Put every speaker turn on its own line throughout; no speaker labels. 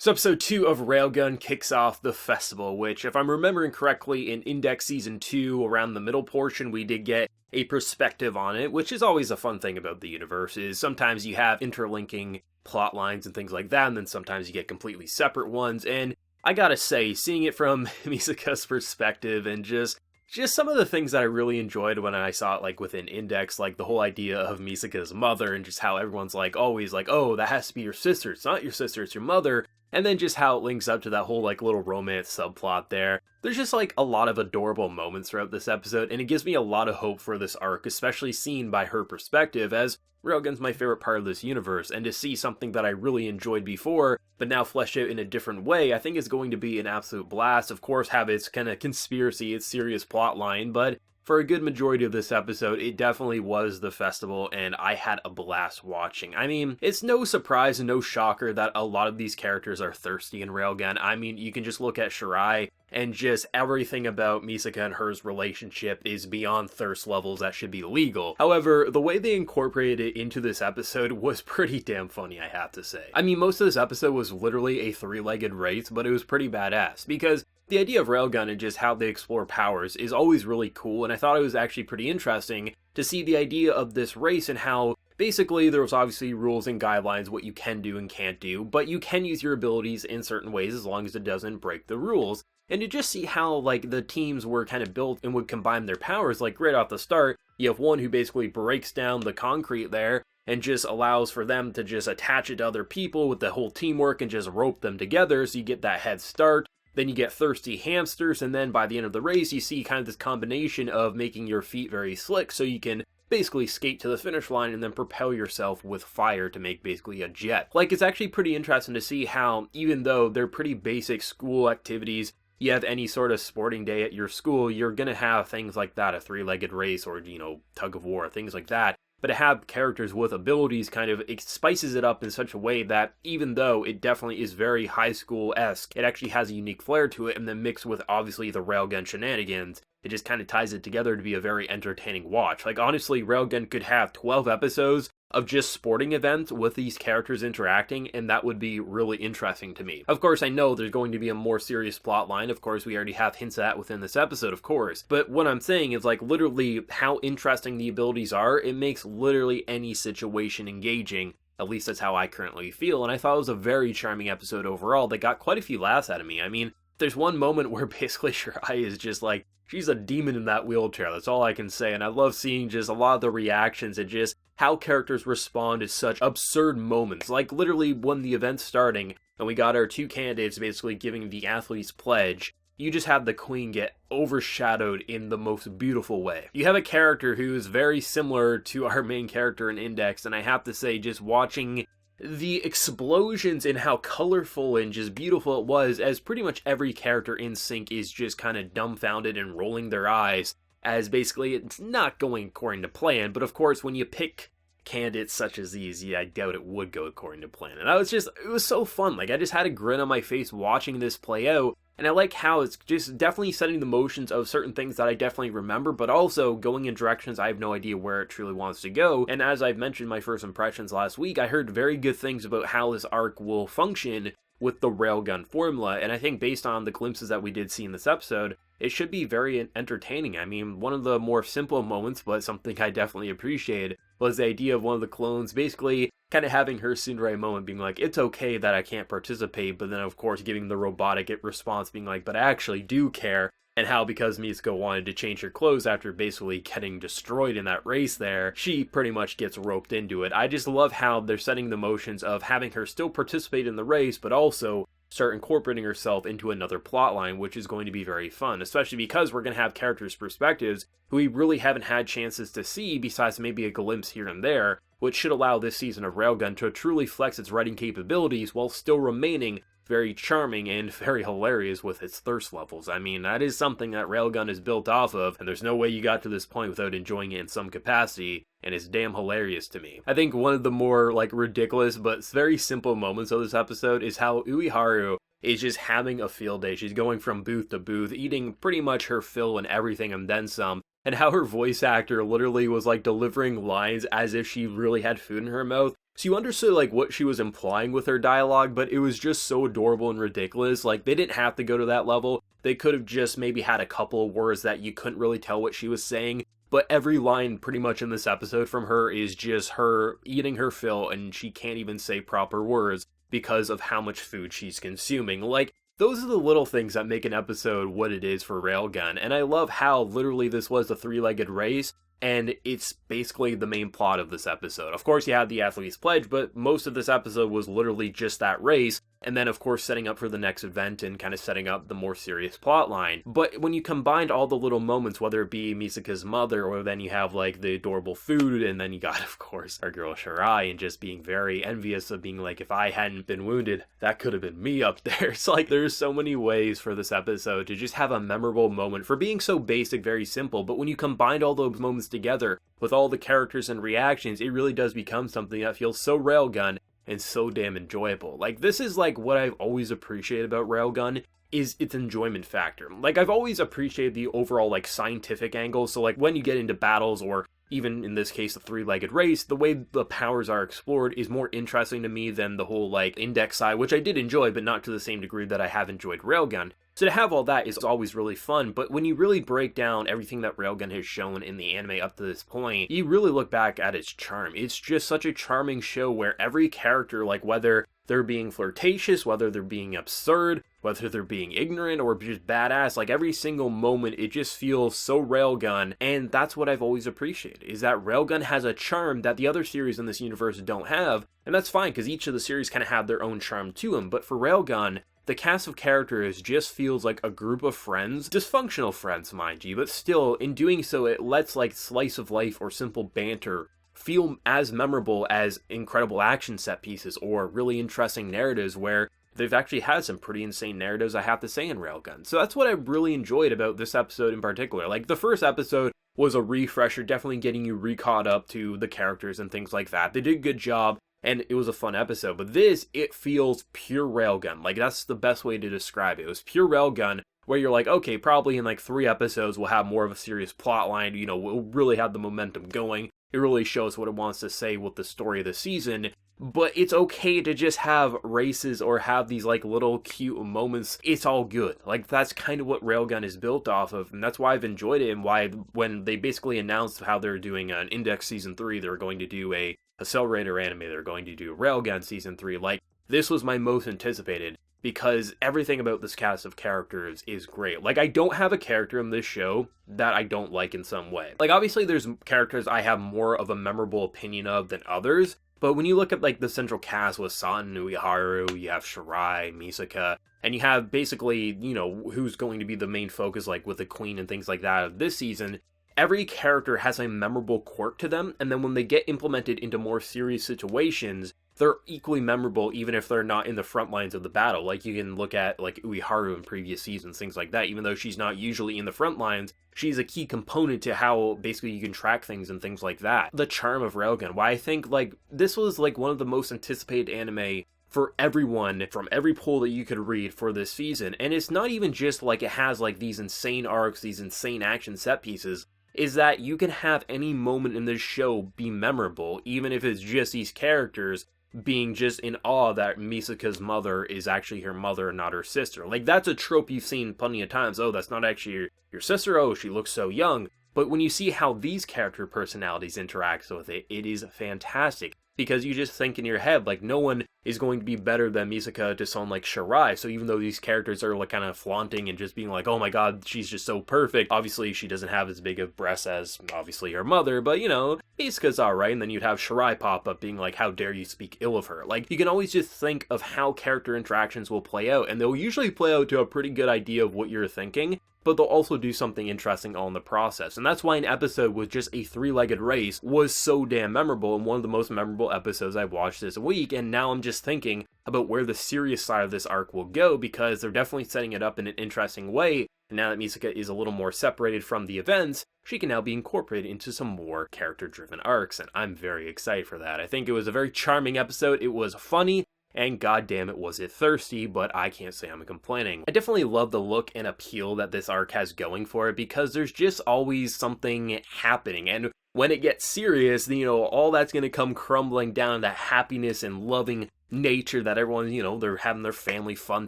So episode 2 of Railgun kicks off the festival, which, if I'm remembering correctly, in Index Season 2, around the middle portion, we did get a perspective on it, which is always a fun thing about the universe, is sometimes you have interlinking plot lines and things like that, and then sometimes you get completely separate ones, and I gotta say, seeing it from Misaka's perspective and just some of the things that I really enjoyed when I saw it, like, within Index, like, the whole idea of Misaka's mother, and just how everyone's, like, always like, oh, that has to be your sister, it's not your sister, it's your mother, and then just how it links up to that whole, like, little romance subplot there. There's just, like, a lot of adorable moments throughout this episode, and it gives me a lot of hope for this arc, especially seen by her perspective, as Railgun's my favorite part of this universe, and to see something that I really enjoyed before, but now fleshed out in a different way, I think is going to be an absolute blast. Of course, have its kind of conspiracy, its serious plot line, but for a good majority of this episode, it definitely was the festival, and I had a blast watching. I mean, it's no surprise and no shocker that a lot of these characters are thirsty in Railgun. I mean, you can just look at Hsieh, and just everything about Misaka and her's relationship is beyond thirst levels that should be legal. However, the way they incorporated it into this episode was pretty damn funny, I have to say. I mean, most of this episode was literally a three-legged race, but it was pretty badass, because the idea of Railgun and just how they explore powers is always really cool, and I thought it was actually pretty interesting to see the idea of this race and how basically there was obviously rules and guidelines what you can do and can't do, but you can use your abilities in certain ways as long as it doesn't break the rules. And to just see how, like, the teams were kind of built and would combine their powers, like, right off the start, you have one who basically breaks down the concrete there and just allows for them to just attach it to other people with the whole teamwork and just rope them together, so you get that head start. Then you get thirsty hamsters, and then by the end of the race, you see kind of this combination of making your feet very slick, so you can basically skate to the finish line and then propel yourself with fire to make basically a jet. Like, it's actually pretty interesting to see how, even though they're pretty basic school activities, you have any sort of sporting day at your school, you're gonna have things like that, a three-legged race or, you know, tug of war, things like that. But to have characters with abilities kind of, it spices it up in such a way that even though it definitely is very high school-esque, it actually has a unique flair to it, and then mixed with obviously the Railgun shenanigans, it just kind of ties it together to be a very entertaining watch. Like, honestly, Railgun could have 12 episodes of just sporting events with these characters interacting, and that would be really interesting to me. Of course, I know there's going to be a more serious plot line. Of course, we already have hints at that within this episode, of course. But what I'm saying is, like, literally how interesting the abilities are, it makes literally any situation engaging. At least that's how I currently feel, and I thought it was a very charming episode overall that got quite a few laughs out of me. I mean, there's one moment where basically Hsieh is just like, she's a demon in that wheelchair, that's all I can say, and I love seeing just a lot of the reactions and just how characters respond to such absurd moments. Like, literally, when the event's starting, and we got our two candidates basically giving the athlete's pledge, you just have the queen get overshadowed in the most beautiful way. You have a character who is very similar to our main character in Index, and I have to say, just watching the explosions and how colorful and just beautiful it was, as pretty much every character in sync is just kind of dumbfounded and rolling their eyes, as basically it's not going according to plan. But of course, when you pick candidates such as these, yeah, I doubt it would go according to plan. And it was so fun. Like, I just had a grin on my face watching this play out. And I like how it's just definitely setting the motions of certain things that I definitely remember, but also going in directions I have no idea where it truly wants to go. And as I've mentioned my first impressions last week, I heard very good things about how this arc will function with the Railgun formula, and I think based on the glimpses that we did see in this episode, it should be very entertaining. I mean, one of the more simple moments, but something I definitely appreciated, was the idea of one of the clones basically kind of having her tsundere moment being like, it's okay that I can't participate, but then of course giving the robotic response being like, but I actually do care, and how because Misaka wanted to change her clothes after basically getting destroyed in that race there, she pretty much gets roped into it. I just love how they're setting the motions of having her still participate in the race, but also start incorporating herself into another plotline, which is going to be very fun, especially because we're going to have characters' perspectives who we really haven't had chances to see besides maybe a glimpse here and there, which should allow this season of Railgun to truly flex its writing capabilities while still remaining very charming and very hilarious with its thirst levels. I mean, that is something that Railgun is built off of, and there's no way you got to this point without enjoying it in some capacity, and it's damn hilarious to me. I think one of the more, like, ridiculous but very simple moments of this episode is how Uiharu is just having a field day. She's going from booth to booth, eating pretty much her fill and everything and then some, and how her voice actor literally was like delivering lines as if she really had food in her mouth. So you understood like what she was implying with her dialogue, but it was just so adorable and ridiculous. Like they didn't have to go to that level. They could have just maybe had a couple of words that you couldn't really tell what she was saying. But every line pretty much in this episode from her is just her eating her fill, and she can't even say proper words because of how much food she's consuming. Like, those are the little things that make an episode what it is for Railgun, and I love how literally this was a three-legged race, and it's basically the main plot of this episode. Of course, you had the Athlete's Pledge, but most of this episode was literally just that race, and then of course setting up for the next event and kind of setting up the more serious plot line. But when you combined all the little moments, whether it be Misaka's mother, or then you have like the adorable food, and then you got of course our girl Shirai, and just being very envious of being like, if I hadn't been wounded, that could have been me up there. It's like there's so many ways for this episode to just have a memorable moment for being so basic, very simple, but when you combined all those moments together with all the characters and reactions, it really does become something that feels so Railgun and so damn enjoyable. Like, this is like what I've always appreciated about Railgun, is its enjoyment factor. Like, I've always appreciated the overall like scientific angle, so like when you get into battles, or even in this case a three-legged race, the way the powers are explored is more interesting to me than the whole like index side, which I did enjoy, but not to the same degree that I have enjoyed Railgun. So to have all that is always really fun, but when you really break down everything that Railgun has shown in the anime up to this point, you really look back at its charm. It's just such a charming show where every character, like whether they're being flirtatious, whether they're being absurd, whether they're being ignorant or just badass, like every single moment, it just feels so Railgun, and that's what I've always appreciated, is that Railgun has a charm that the other series in this universe don't have, and that's fine, because each of the series kind of have their own charm to them, but for Railgun, the cast of characters just feels like a group of friends, dysfunctional friends, mind you, but still, in doing so, it lets like slice of life or simple banter feel as memorable as incredible action set pieces or really interesting narratives, where they've actually had some pretty insane narratives, I have to say, in Railgun. So that's what I really enjoyed about this episode in particular. Like, the first episode was a refresher, definitely getting you re-caught up to the characters and things like that. They did a good job, and it was a fun episode. But this, it feels pure Railgun. Like, that's the best way to describe it. It was pure Railgun, where you're like, okay, probably in like 3 episodes we'll have more of a serious plot line, you know, we'll really have the momentum going. It really shows what it wants to say with the story of the season, but it's okay to just have races or have these like little cute moments. It's all good. Like, that's kind of what Railgun is built off of, and that's why I've enjoyed it, and why when they basically announced how they're doing an Index Season 3, they're going to do a Accelerator anime, they're going to do Railgun Season 3, like, this was my most anticipated, because everything about this cast of characters is great. Like, I don't have a character in this show that I don't like in some way. Like, obviously there's characters I have more of a memorable opinion of than others, but when you look at like the central cast with San, Uiharu, you have Shirai, Misaka, and you have basically, you know, who's going to be the main focus, like with the Queen and things like that of this season, every character has a memorable quirk to them, and then when they get implemented into more serious situations, they're equally memorable even if they're not in the front lines of the battle. Like, you can look at like Uiharu in previous seasons, things like that. Even though she's not usually in the front lines, she's a key component to how basically you can track things and things like that. The charm of Railgun, why I think like this was like one of the most anticipated anime for everyone from every poll that you could read for this season. And it's not even just like it has like these insane arcs, these insane action set pieces, is that you can have any moment in this show be memorable, even if it's just these characters being just in awe that Misaka's mother is actually her mother and not her sister. Like, that's a trope you've seen plenty of times. Oh, that's not actually your sister. Oh, she looks so young. But when you see how these character personalities interact with it, it is fantastic. Because you just think in your head, like, no one is going to be better than Misaka to someone like Shirai. So even though these characters are like kind of flaunting and just being like, oh my god, she's just so perfect. Obviously, she doesn't have as big of breasts as obviously her mother, but you know, Misaka's alright. And then you'd have Shirai pop up being like, how dare you speak ill of her? Like, you can always just think of how character interactions will play out, and they'll usually play out to a pretty good idea of what you're thinking, but they'll also do something interesting all in the process. And that's why an episode with just a 3-legged race was so damn memorable, and one of the most memorable episodes I've watched this week. And now I'm just thinking about where the serious side of this arc will go, because they're definitely setting it up in an interesting way. And now that Misaka is a little more separated from the events, she can now be incorporated into some more character-driven arcs, and I'm very excited for that. I think it was a very charming episode. It was funny, and goddamn it was it thirsty, but I can't say I'm complaining. I definitely love the look and appeal that this arc has going for it, because there's just always something happening, and when it gets serious, all that's going to come crumbling down, that happiness and loving nature that everyone, they're having their family fun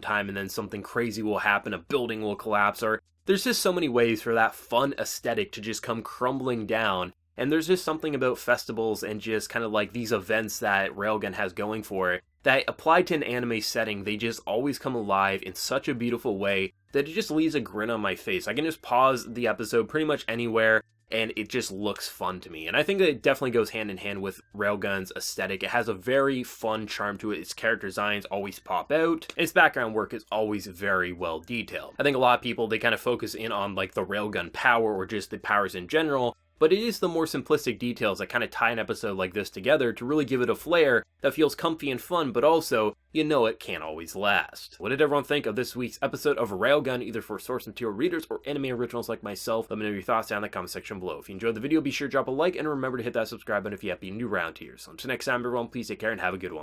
time, and then something crazy will happen, a building will collapse, or there's just so many ways for that fun aesthetic to just come crumbling down. And there's just something about festivals and just kind of like these events that Railgun has going for it that applied to an anime setting, they just always come alive in such a beautiful way that it just leaves a grin on my face. I can just pause the episode pretty much anywhere and it just looks fun to me. And I think that it definitely goes hand in hand with Railgun's aesthetic. It has a very fun charm to it. Its character designs always pop out. Its background work is always very well detailed. I think a lot of people, they kind of focus in on like the Railgun power or just the powers in general, but it is the more simplistic details that kind of tie an episode like this together to really give it a flair that feels comfy and fun, but also, it can't always last. What did everyone think of this week's episode of Railgun, either for source material readers or anime originals like myself? Let me know your thoughts down in the comment section below. If you enjoyed the video, be sure to drop a like, and remember to hit that subscribe button if you happen to be new around here. So until next time, everyone, please take care and have a good one.